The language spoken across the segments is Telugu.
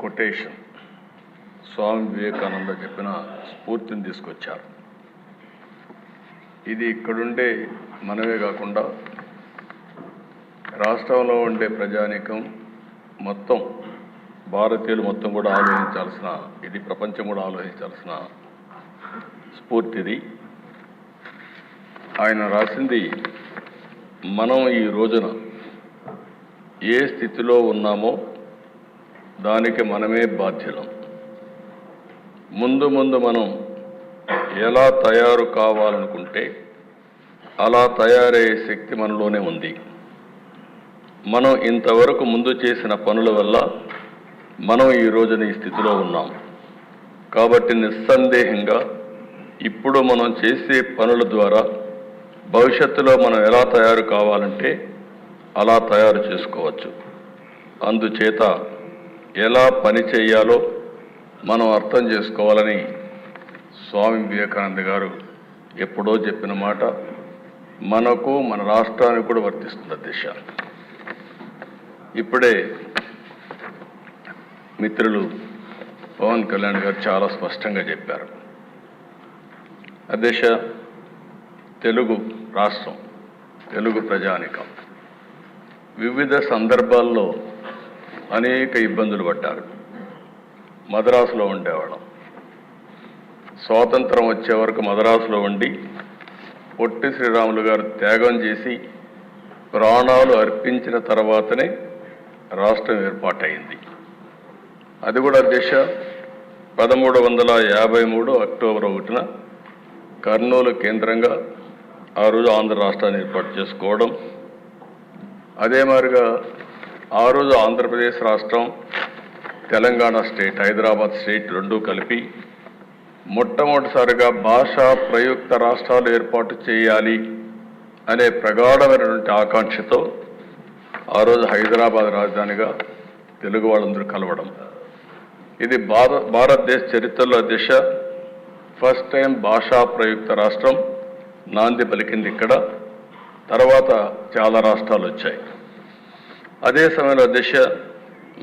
కొటేషన్ స్వామి వివేకానంద చెప్పిన స్ఫూర్తిని తీసుకొచ్చారు. ఇది ఇక్కడుండే మనమే కాకుండా రాష్ట్రంలో ఉండే ప్రజానీకం మొత్తం, భారతీయులు మొత్తం కూడా ఆలోచించాల్సిన, ఇది ప్రపంచం కూడా ఆలోచించాల్సిన స్ఫూర్తిది. ఆయన రాసింది, మనం ఈ రోజున ఏ స్థితిలో ఉన్నామో దానికి మనమే బాధ్యులం. ముందు మనం ఎలా తయారు కావాలనుకుంటే అలా తయారయ్యే శక్తి మనలోనే ఉంది. మనం ఇంతవరకు ముందు చేసిన పనుల వల్ల మనం ఈ రోజున ఈ స్థితిలో ఉన్నాం. కాబట్టి నిస్సందేహంగా ఇప్పుడు మనం చేసే పనుల ద్వారా భవిష్యత్తులో మనం ఎలా తయారు కావాలంటే అలా తయారు చేసుకోవచ్చు. అందుచేత ఎలా పని చేయాలో మనం అర్థం చేసుకోవాలని స్వామి వివేకానంద గారు ఎప్పుడో చెప్పిన మాట మనకు, మన రాష్ట్రానికి కూడా వర్తిస్తుంది దిశ. ఇప్పుడే మిత్రులు పవన్ కళ్యాణ్ గారు చాలా స్పష్టంగా చెప్పారు. అధ్యక్ష, తెలుగు రాష్ట్రం, తెలుగు ప్రజానికం వివిధ సందర్భాల్లో అనేక ఇబ్బందులు పడ్డారు. మద్రాసులో ఉండేవాళ్ళం. స్వాతంత్రం వచ్చే వరకు మద్రాసులో ఉండి పొట్టి శ్రీరాములు గారు త్యాగం చేసి ప్రాణాలు అర్పించిన తర్వాతనే రాష్ట్రం ఏర్పాటైంది. అది కూడా అధ్యక్ష 1353 అక్టోబర్ 1న కర్నూలు కేంద్రంగా ఆ రోజు ఆంధ్ర రాష్ట్రాన్ని ఏర్పాటు చేసుకోవడం. అదే మాదిరిగా ఆ రోజు ఆంధ్రప్రదేశ్ రాష్ట్రం, తెలంగాణ స్టేట్, హైదరాబాద్ స్టేట్ రెండూ కలిపి మొట్టమొదటిసారిగా భాషా ప్రయుక్త రాష్ట్రాలు ఏర్పాటు చేయాలి అనే ప్రగాఢమైనటువంటి ఆకాంక్షతో ఆ రోజు హైదరాబాద్ రాజధానిగా తెలుగు వాళ్ళందరూ కలవడం. ఇది భారతదేశ చరిత్రలో అధ్యక్ష ఫస్ట్ టైం భాషా ప్రయుక్త రాష్ట్రం నాంది పలికింది ఇక్కడ. తర్వాత చాలా రాష్ట్రాలు వచ్చాయి. అదే సమయంలో అధ్యక్ష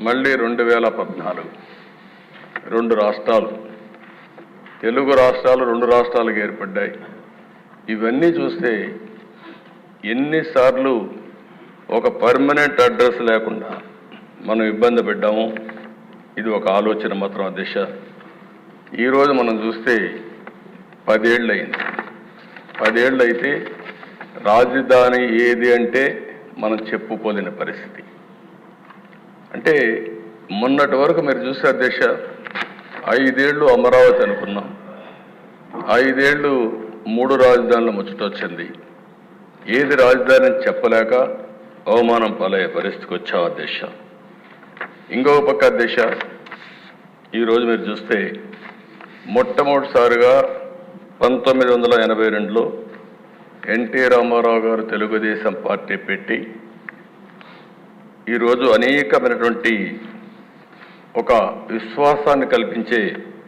మళ్ళీ 2014 రెండు రాష్ట్రాలు, తెలుగు రాష్ట్రాలు 2 రాష్ట్రాలుగా ఏర్పడ్డాయి. ఇవన్నీ చూస్తే ఎన్నిసార్లు ఒక పర్మనెంట్ అడ్రస్ లేకుండా మనం ఇబ్బంది పడ్డాము. ఇది ఒక ఆలోచన మాత్రం అధ్యక్ష. ఈరోజు మనం చూస్తే 10 ఏళ్ళు అయింది. 10 ఏళ్ళు అయితే రాజధాని ఏది అంటే మనం చెప్పుకోలేని పరిస్థితి. అంటే మొన్నటి వరకు మీరు చూస్తే అధ్యక్ష 5 ఏళ్ళు అమరావతి అనుకున్నాం, 5 ఏళ్ళు 3 రాజధానుల ముచ్చటొచ్చింది. ఏది రాజధాని చెప్పలేక అవమానం పాలయ్యే పరిస్థితికి వచ్చాం అధ్యక్ష. ఇంకొక పక్క అధ్యక్ష ఈరోజు మీరు చూస్తే మొట్టమొదటిసారిగా 1982లో ఎన్టీ రామారావు గారు తెలుగుదేశం పార్టీ పెట్టి ఈరోజు అనేకమైనటువంటి ఒక విశ్వాసాన్ని కల్పించే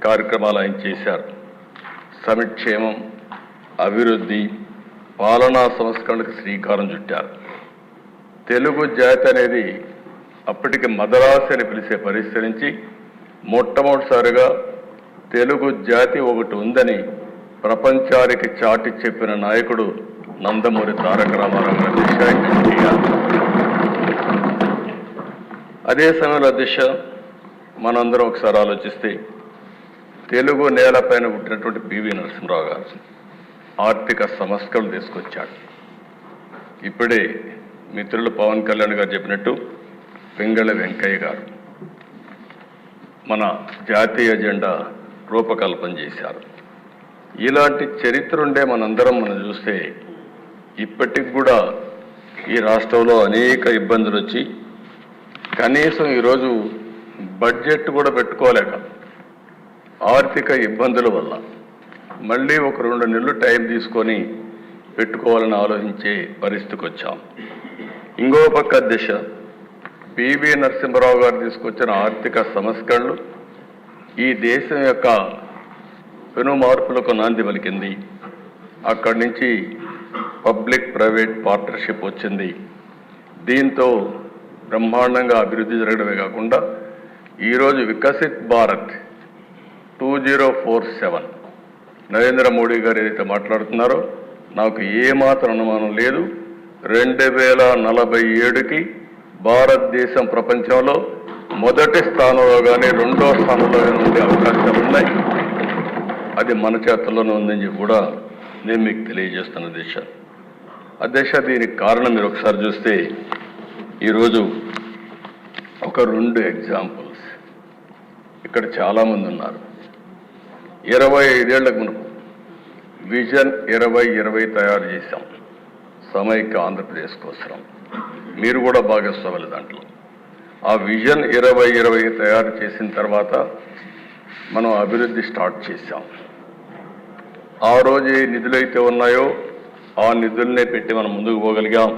కార్యక్రమాలు ఆయన చేశారు. సంక్షేమం, అభివృద్ధి, పాలనా సంస్కరణకు శ్రీకారం చుట్టారు. తెలుగు జాతి అనేది అప్పటికి మద్రాసు అని పిలిచే పరిస్థితి నుంచి మొట్టమొదటిసారిగా తెలుగు జాతి ఒకటి ఉందని ప్రపంచానికి చాటి చెప్పిన నాయకుడు నందమూరి తారక రామారావు అధ్యక్ష. అదే సమయంలో అధ్యక్ష మనందరం ఒకసారి ఆలోచిస్తే తెలుగు నేలపైన పుట్టినటువంటి పివి నరసింహరావు గారు ఆర్థిక సంస్కరణలు తీసుకొచ్చాడు. ఇప్పుడే మిత్రులు పవన్ కళ్యాణ్ గారు చెప్పినట్టు పింగళ వెంకయ్య గారు మన జాతీయ ఎజెండా రూపకల్పన చేశారు. ఇలాంటి చరిత్ర ఉండే మనం చూస్తే ఇప్పటికి కూడా ఈ రాష్ట్రంలో అనేక ఇబ్బందులు వచ్చి కనీసం ఈరోజు బడ్జెట్ కూడా పెట్టుకోలేక ఆర్థిక ఇబ్బందుల వల్ల మళ్ళీ ఒక 2 నెలలు టైం తీసుకొని పెట్టుకోవాలని ఆలోచించే పరిస్థితికి వచ్చాం. ఇంకో పక్క అధ్యక్ష పివి నరసింహరావు గారు తీసుకొచ్చిన ఆర్థిక సంస్కరణలు ఈ దేశం యొక్క పెను మార్పులకు నాంది పలికింది. అక్కడి నుంచి పబ్లిక్ ప్రైవేట్ పార్ట్నర్షిప్ వచ్చింది. దీంతో బ్రహ్మాండంగా అభివృద్ధి జరగడమే కాకుండా ఈరోజు వికసిత్ భారత్ 2047 నరేంద్ర మోడీ గారు ఏదైతే మాట్లాడుతున్నారో నాకు ఏమాత్రం అనుమానం లేదు. 2047కి భారతదేశం ప్రపంచంలో మొదటి స్థానంలో కానీ రెండో స్థానంలో కానీ ఉండే అవకాశాలు ఉన్నాయి. అది మన చేతుల్లోనే ఉందని చెప్పి కూడా నేను మీకు తెలియజేస్తున్న అధ్యక్ష. దీనికి కారణం మీరు ఒకసారి చూస్తే ఈరోజు ఒక 2 ఎగ్జాంపుల్స్ ఇక్కడ చాలామంది ఉన్నారు. 25 ఏళ్లకు మునుపు విజన్ 2020 తయారు చేశాం సమైక్య ఆంధ్రప్రదేశ్ కోసం. మీరు కూడా భాగస్వాములు దాంట్లో. ఆ విజన్ 2020 తయారు చేసిన తర్వాత మనం అభివృద్ధి స్టార్ట్ చేశాం. ఆ రోజు ఏ నిధులైతే ఉన్నాయో ఆ నిధులనే పెట్టి మనం ముందుకు పోగలిగాం.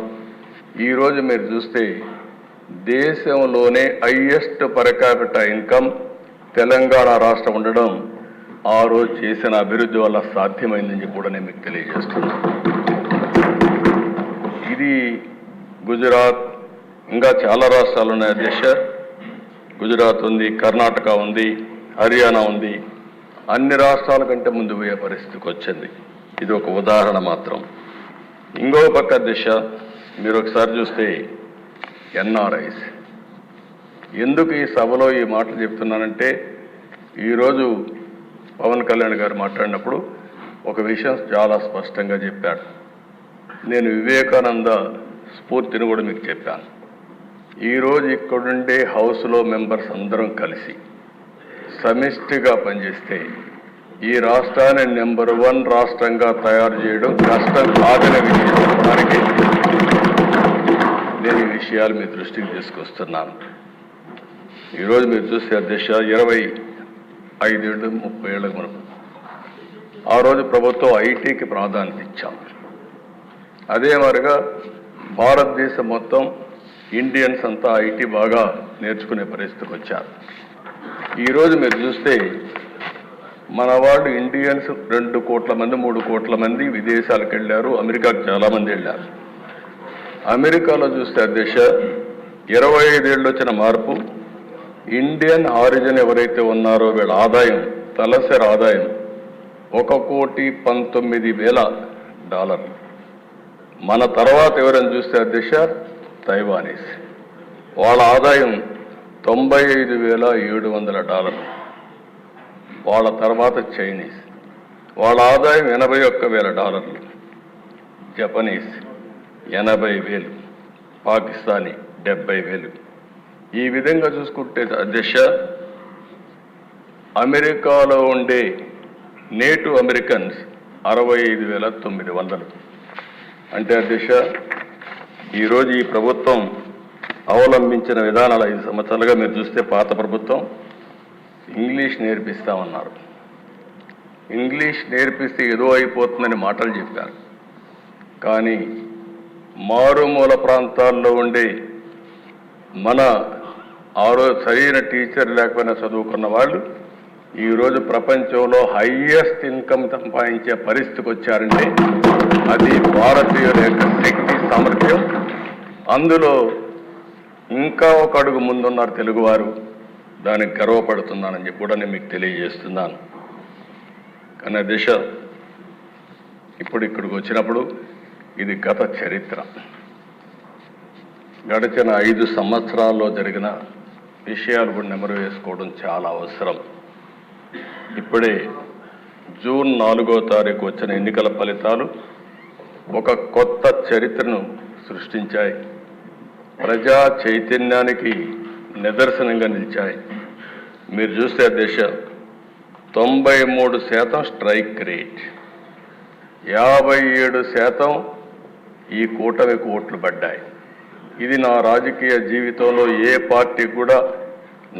ఈరోజు మీరు చూస్తే దేశంలోనే highest per capital income Telangana రాష్ట్రం ఉండడం ఆ రోజు చేసిన అభివృద్ధి వల్ల సాధ్యమైందని చెప్పి కూడా నేను మీకు తెలియజేస్తున్నాను. ఇది గుజరాత్, ఇంకా చాలా రాష్ట్రాలు ఉన్నాయి అధ్యక్ష. గుజరాత్ ఉంది, కర్ణాటక ఉంది, హర్యానా ఉంది. అన్ని రాష్ట్రాల కంటే ముందు పోయే పరిస్థితికి వచ్చింది. ఇది ఒక ఉదాహరణ మాత్రం. ఇంకో పక్క అధ్యక్ష మీరు ఒకసారి చూస్తే ఎన్ఆర్ఐస్, ఎందుకు ఈ సభలో ఈ మాటలు చెప్తున్నానంటే ఈరోజు పవన్ కళ్యాణ్ గారు మాట్లాడినప్పుడు ఒక విషయం చాలా స్పష్టంగా చెప్పాడు. నేను వివేకానంద స్ఫూర్తిని కూడా మీకు చెప్పాను. ఈరోజు ఇక్కడుండే హౌస్లో మెంబర్స్ అందరం కలిసి సమిష్టిగా పనిచేస్తే ఈ రాష్ట్రాన్ని నెంబర్ 1 రాష్ట్రంగా తయారు చేయడం కష్టం కాదనే విషయం చెప్పడానికి నేను ఈ విషయాలు మీ దృష్టికి తీసుకొస్తున్నాను. ఈరోజు మీరు చూస్తే అధ్యక్ష 25 ఏళ్ళు 30 ఏళ్ళకు మనకు ఆ రోజు ప్రభుత్వం ఐటీకి ప్రాధాన్యత ఇచ్చాం. అదే మరిగా భారతదేశం మొత్తం ఇండియన్స్ అంతా ఐటీ బాగా నేర్చుకునే పరిస్థితికి వచ్చారు. ఈరోజు మీరు చూస్తే మన వాళ్ళు ఇండియన్స్ 2 కోట్ల మంది 3 కోట్ల మంది విదేశాలకు వెళ్ళారు. అమెరికాకు చాలామంది వెళ్ళారు. అమెరికాలో చూస్తే అధ్యక్ష 25 ఏళ్ళు వచ్చిన మార్పు, ఇండియన్ ఆరిజిన్ ఎవరైతే ఉన్నారో వీళ్ళ ఆదాయం, తలసరి ఆదాయం $1,19,000. మన తర్వాత ఎవరైనా చూస్తే అధ్యక్ష తైవానీస్, వాళ్ళ ఆదాయం $95,700. వాళ్ళ తర్వాత చైనీస్, వాళ్ళ ఆదాయం $81,000. జపనీస్ 80,000, పాకిస్తానీ 70,000. ఈ విధంగా చూసుకుంటే అధ్యక్ష అమెరికాలో ఉండే నేటివ్ అమెరికన్స్ 65,900. అంటే అధ్యక్ష ఈరోజు ఈ ప్రభుత్వం అవలంబించిన విధానాలు 5 సంవత్సరాలుగా మీరు చూస్తే పాత ప్రభుత్వం ఇంగ్లీష్ నేర్పిస్తామన్నారు. ఇంగ్లీష్ నేర్పిస్తే ఏదో అయిపోతుందని మాటలు చెప్పారు. కానీ మారుమూల ప్రాంతాల్లో ఉండే మన సరైన టీచర్ లేకపోయినా చదువుకున్న వాళ్ళు ఈరోజు ప్రపంచంలో హైయెస్ట్ ఇన్కమ్ సంపాదించే పరిస్థితికి వచ్చారంటే అది భారతీయుల యొక్క శక్తి సామర్థ్యం. అందులో ఇంకా ఒక అడుగు ముందున్నారు తెలుగువారు. దానికి గర్వపడుతున్నానని చెప్పి కూడా నేను మీకు తెలియజేస్తున్నాను. కానీ దిశ ఇప్పుడు ఇక్కడికి వచ్చినప్పుడు ఇది గత చరిత్ర. గడిచిన 5 సంవత్సరాల్లో జరిగిన విషయాలు కూడా నెమరు వేసుకోవడం చాలా అవసరం. ఇప్పుడే జూన్ 4వ తారీఖు వచ్చిన ఎన్నికల ఫలితాలు ఒక కొత్త చరిత్రను సృష్టించాయి. ప్రజా చైతన్యానికి నిదర్శనంగా నిలిచాయి. మీరు చూస్తే దేశ 93% స్ట్రైక్ రేట్, 57% ఈ కూటమికి ఓట్లు పడ్డాయి. ఇది నా రాజకీయ జీవితంలో ఏ పార్టీ కూడా,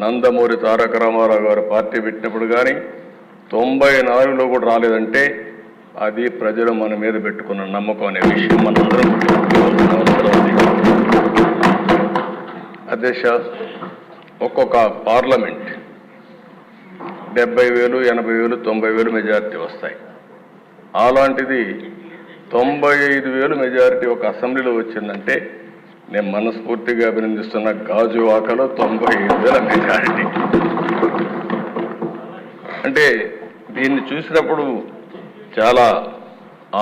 నందమూరి తారక రామారావు గారు పార్టీ పెట్టినప్పుడు కానీ 94లో కూడా రాలేదంటే అది ప్రజలు మన మీద పెట్టుకున్న నమ్మకం అనే విషయం మనందరం గుర్తుంచుకోవాల్సిన అవసరం ఉంది. అధ్యక్ష ఒక్కొక్క పార్లమెంట్ 70,000, 80,000, 90,000 మెజారిటీ వస్తాయి. అలాంటిది 95,000 మెజారిటీ ఒక అసెంబ్లీలో వచ్చిందంటే నేను మనస్ఫూర్తిగా అభినందిస్తున్న గాజువాకలో 95,000 మెజారిటీ. అంటే దీన్ని చూసినప్పుడు చాలా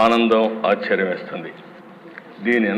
ఆనందం, ఆశ్చర్యం వేస్తుంది. దీని